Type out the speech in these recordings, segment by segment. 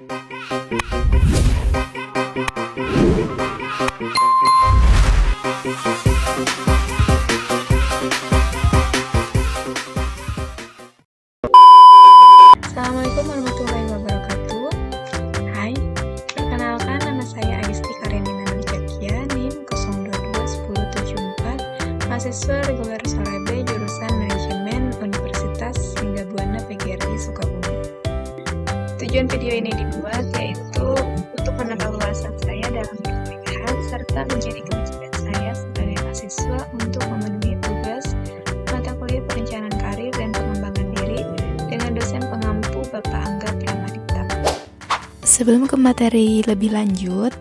Assalamualaikum warahmatullahi wabarakatuh. Hai, perkenalkan nama saya Agisti Karenina Nurjakia, NIM 022104, mahasiswa reguler Sorebe, jurusan Manajemen Universitas Lingga Buana PGRI Sukabumi. Tujuan video ini dibuat yaitu untuk menambah wawasan saya dalam perkuliahan serta menjadi kewajiban saya sebagai mahasiswa untuk memenuhi tugas mata kuliah perencanaan karir dan pengembangan diri dengan dosen pengampu Bapak Angga Pramadita. Sebelum ke materi lebih lanjut,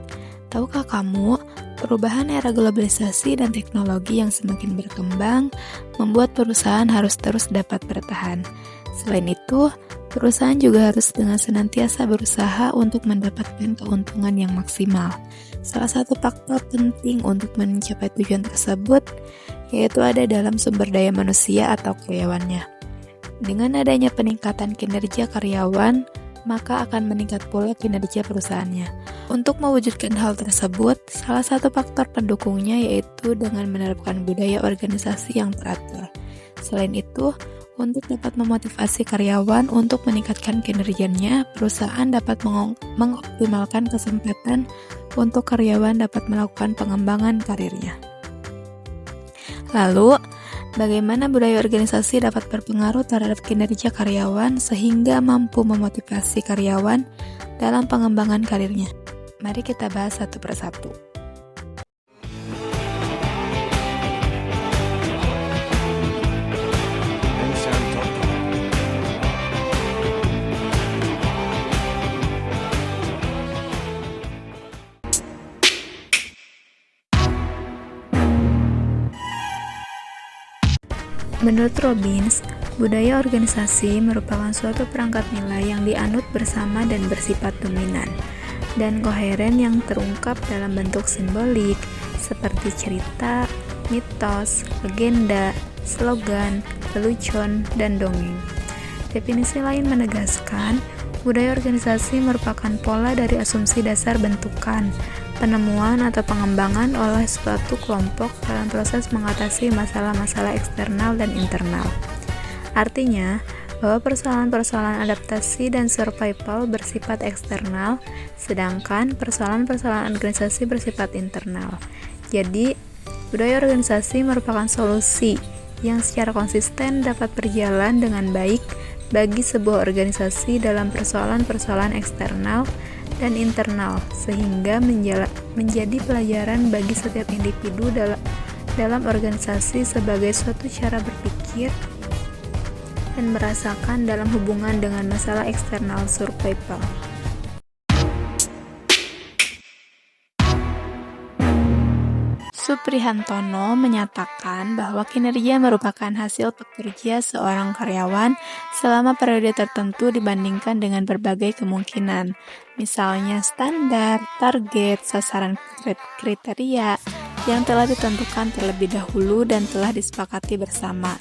tahukah kamu perubahan era globalisasi dan teknologi yang semakin berkembang membuat perusahaan harus terus dapat bertahan. Selain itu, perusahaan juga harus dengan senantiasa berusaha untuk mendapatkan keuntungan yang maksimal. Salah satu faktor penting untuk mencapai tujuan tersebut yaitu ada dalam sumber daya manusia atau karyawannya. Dengan adanya peningkatan kinerja karyawan, maka akan meningkat pula kinerja perusahaannya. Untuk mewujudkan hal tersebut, salah satu faktor pendukungnya yaitu dengan menerapkan budaya organisasi yang teratur. Selain itu, untuk dapat memotivasi karyawan untuk meningkatkan kinerjanya, perusahaan dapat mengoptimalkan kesempatan untuk karyawan dapat melakukan pengembangan karirnya. Lalu, bagaimana budaya organisasi dapat berpengaruh terhadap kinerja karyawan sehingga mampu memotivasi karyawan dalam pengembangan karirnya? Mari kita bahas satu persatu. Menurut Robbins, budaya organisasi merupakan suatu perangkat nilai yang dianut bersama dan bersifat dominan dan koheren yang terungkap dalam bentuk simbolik seperti cerita, mitos, legenda, slogan, lelucon, dan dongeng. Definisi lain menegaskan, budaya organisasi merupakan pola dari asumsi dasar bentukan, penemuan atau pengembangan oleh suatu kelompok dalam proses mengatasi masalah-masalah eksternal dan internal. Artinya, bahwa persoalan-persoalan adaptasi dan survival bersifat eksternal, sedangkan persoalan-persoalan organisasi bersifat internal. Jadi, budaya organisasi merupakan solusi yang secara konsisten dapat berjalan dengan baik bagi sebuah organisasi dalam persoalan-persoalan eksternal dan internal, sehingga menjadi pelajaran bagi setiap individu dalam organisasi sebagai suatu cara berpikir dan merasakan dalam hubungan dengan masalah eksternal survival. Suprihantono menyatakan bahwa kinerja merupakan hasil pekerja seorang karyawan selama periode tertentu dibandingkan dengan berbagai kemungkinan, misalnya standar, target, sasaran kriteria yang telah ditentukan terlebih dahulu dan telah disepakati bersama.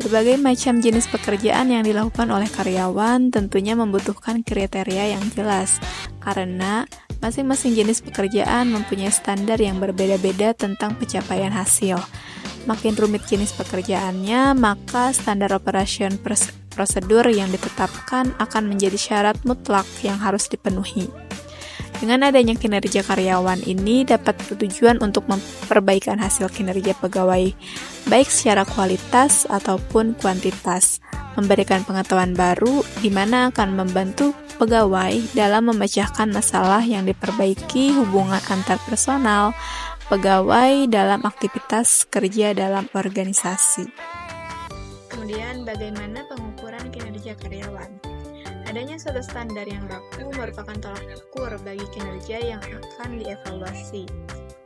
Berbagai macam jenis pekerjaan yang dilakukan oleh karyawan tentunya membutuhkan kriteria yang jelas, karena masing-masing jenis pekerjaan mempunyai standar yang berbeda-beda tentang pencapaian hasil. Makin rumit jenis pekerjaannya, maka standar operation prosedur yang ditetapkan akan menjadi syarat mutlak yang harus dipenuhi. Dengan adanya kinerja karyawan ini dapat bertujuan untuk memperbaikan hasil kinerja pegawai, baik secara kualitas ataupun kuantitas, memberikan pengetahuan baru di mana akan membantu pegawai dalam memecahkan masalah yang diperbaiki hubungan antar personal, pegawai dalam aktivitas kerja dalam organisasi. Kemudian, bagaimana pengukuran kinerja karyawan? Adanya suatu standar yang baku merupakan tolak ukur bagi kinerja yang akan dievaluasi.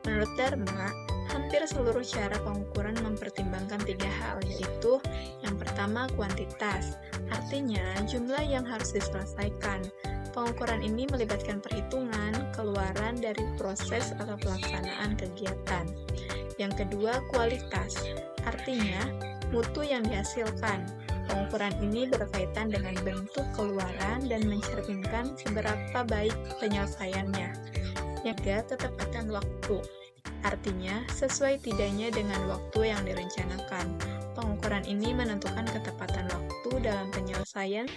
Menurut Dharma, hampir seluruh cara pengukuran mempertimbangkan 3 hal, yaitu yang pertama kuantitas, artinya jumlah yang harus diselesaikan. Pengukuran ini melibatkan perhitungan keluaran dari proses atau pelaksanaan kegiatan. Yang kedua kualitas, artinya mutu yang dihasilkan. Pengukuran ini berkaitan dengan bentuk keluaran dan mencerminkan seberapa baik penyelesaiannya. Yang ketiga, ketepatan waktu. Artinya, sesuai tidaknya dengan waktu yang direncanakan. Pengukuran ini menentukan ketepatan waktu dalam penyelesaian.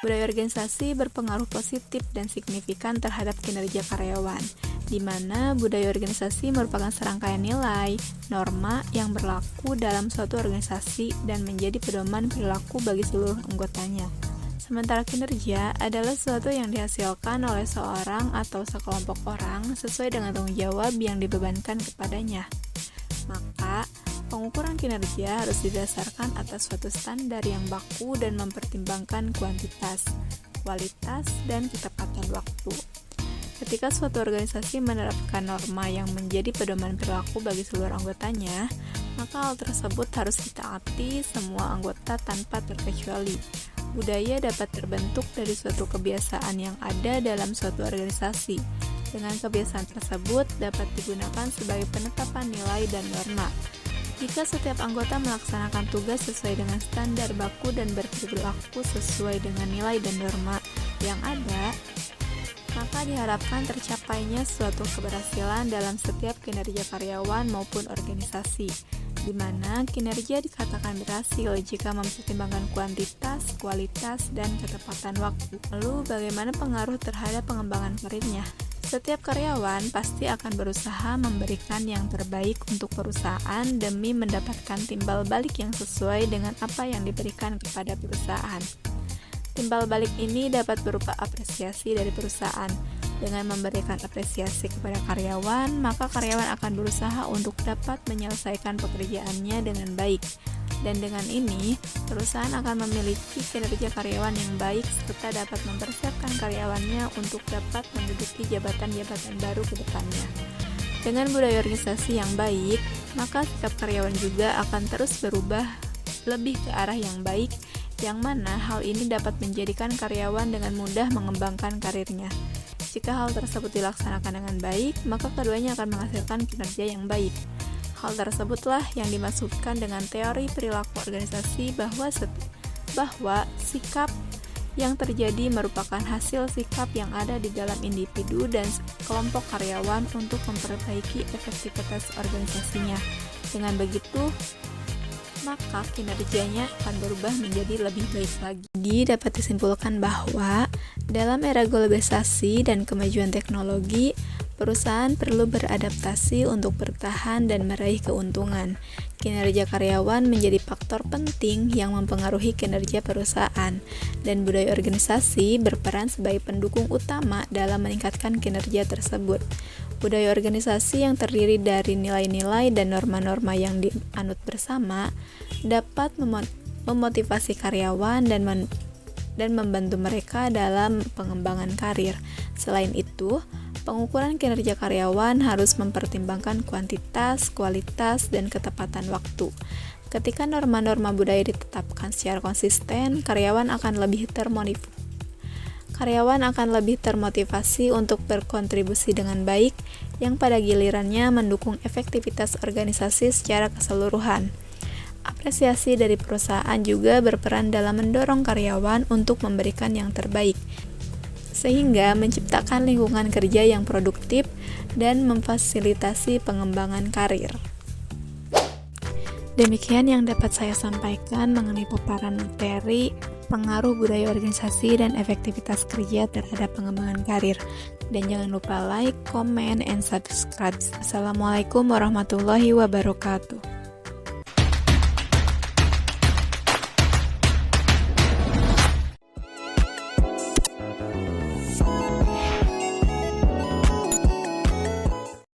Budaya organisasi berpengaruh positif dan signifikan terhadap kinerja karyawan, di mana budaya organisasi merupakan serangkaian nilai, norma yang berlaku dalam suatu organisasi dan menjadi pedoman perilaku bagi seluruh anggotanya. Sementara kinerja adalah sesuatu yang dihasilkan oleh seorang atau sekelompok orang sesuai dengan tanggung jawab yang dibebankan kepadanya. Maka, pengukuran kinerja harus didasarkan atas suatu standar yang baku dan mempertimbangkan kuantitas, kualitas, dan ketepatan waktu. Ketika suatu organisasi menerapkan norma yang menjadi pedoman perilaku bagi seluruh anggotanya, maka hal tersebut harus ditaati semua anggota tanpa terkecuali. Budaya dapat terbentuk dari suatu kebiasaan yang ada dalam suatu organisasi. Dengan kebiasaan tersebut dapat digunakan sebagai penetapan nilai dan norma. Jika setiap anggota melaksanakan tugas sesuai dengan standar baku dan berperilaku sesuai dengan nilai dan norma yang ada, maka diharapkan tercapainya suatu keberhasilan dalam setiap kinerja karyawan maupun organisasi, di mana kinerja dikatakan berhasil jika mempertimbangkan kuantitas, kualitas, dan ketepatan waktu. Lalu, bagaimana pengaruh terhadap pengembangan karirnya? Setiap karyawan pasti akan berusaha memberikan yang terbaik untuk perusahaan demi mendapatkan timbal balik yang sesuai dengan apa yang diberikan kepada perusahaan. Timbal balik ini dapat berupa apresiasi dari perusahaan. Dengan memberikan apresiasi kepada karyawan, maka karyawan akan berusaha untuk dapat menyelesaikan pekerjaannya dengan baik. Dan dengan ini, perusahaan akan memiliki kinerja karyawan yang baik serta dapat mempersiapkan karyawannya untuk dapat menduduki jabatan-jabatan baru ke depannya. Dengan budaya organisasi yang baik, maka sikap karyawan juga akan terus berubah lebih ke arah yang baik, yang mana hal ini dapat menjadikan karyawan dengan mudah mengembangkan karirnya. Jika hal tersebut dilaksanakan dengan baik, maka keduanya akan menghasilkan kinerja yang baik. Hal tersebutlah yang dimaksudkan dengan teori perilaku organisasi bahwa sikap yang terjadi merupakan hasil sikap yang ada di dalam individu dan kelompok karyawan untuk memperbaiki efektivitas organisasinya. Dengan begitu, maka kinerjanya akan berubah menjadi lebih baik lagi. Jadi dapat disimpulkan bahwa dalam era globalisasi dan kemajuan teknologi, perusahaan perlu beradaptasi untuk bertahan dan meraih keuntungan. Kinerja karyawan menjadi faktor penting yang mempengaruhi kinerja perusahaan, dan budaya organisasi berperan sebagai pendukung utama dalam meningkatkan kinerja tersebut. Budaya organisasi yang terdiri dari nilai-nilai dan norma-norma yang dianut bersama dapat memotivasi karyawan dan membantu mereka dalam pengembangan karir. Selain itu, pengukuran kinerja karyawan harus mempertimbangkan kuantitas, kualitas, dan ketepatan waktu. Ketika norma-norma budaya ditetapkan secara konsisten, karyawan akan lebih termotivasi untuk berkontribusi dengan baik, yang pada gilirannya mendukung efektivitas organisasi secara keseluruhan. Apresiasi dari perusahaan juga berperan dalam mendorong karyawan untuk memberikan yang terbaik, sehingga menciptakan lingkungan kerja yang produktif dan memfasilitasi pengembangan karir. Demikian yang dapat saya sampaikan mengenai paparan materi pengaruh budaya organisasi dan efektivitas kerja terhadap pengembangan karir. Dan jangan lupa like, comment, and subscribe. Assalamualaikum warahmatullahi wabarakatuh.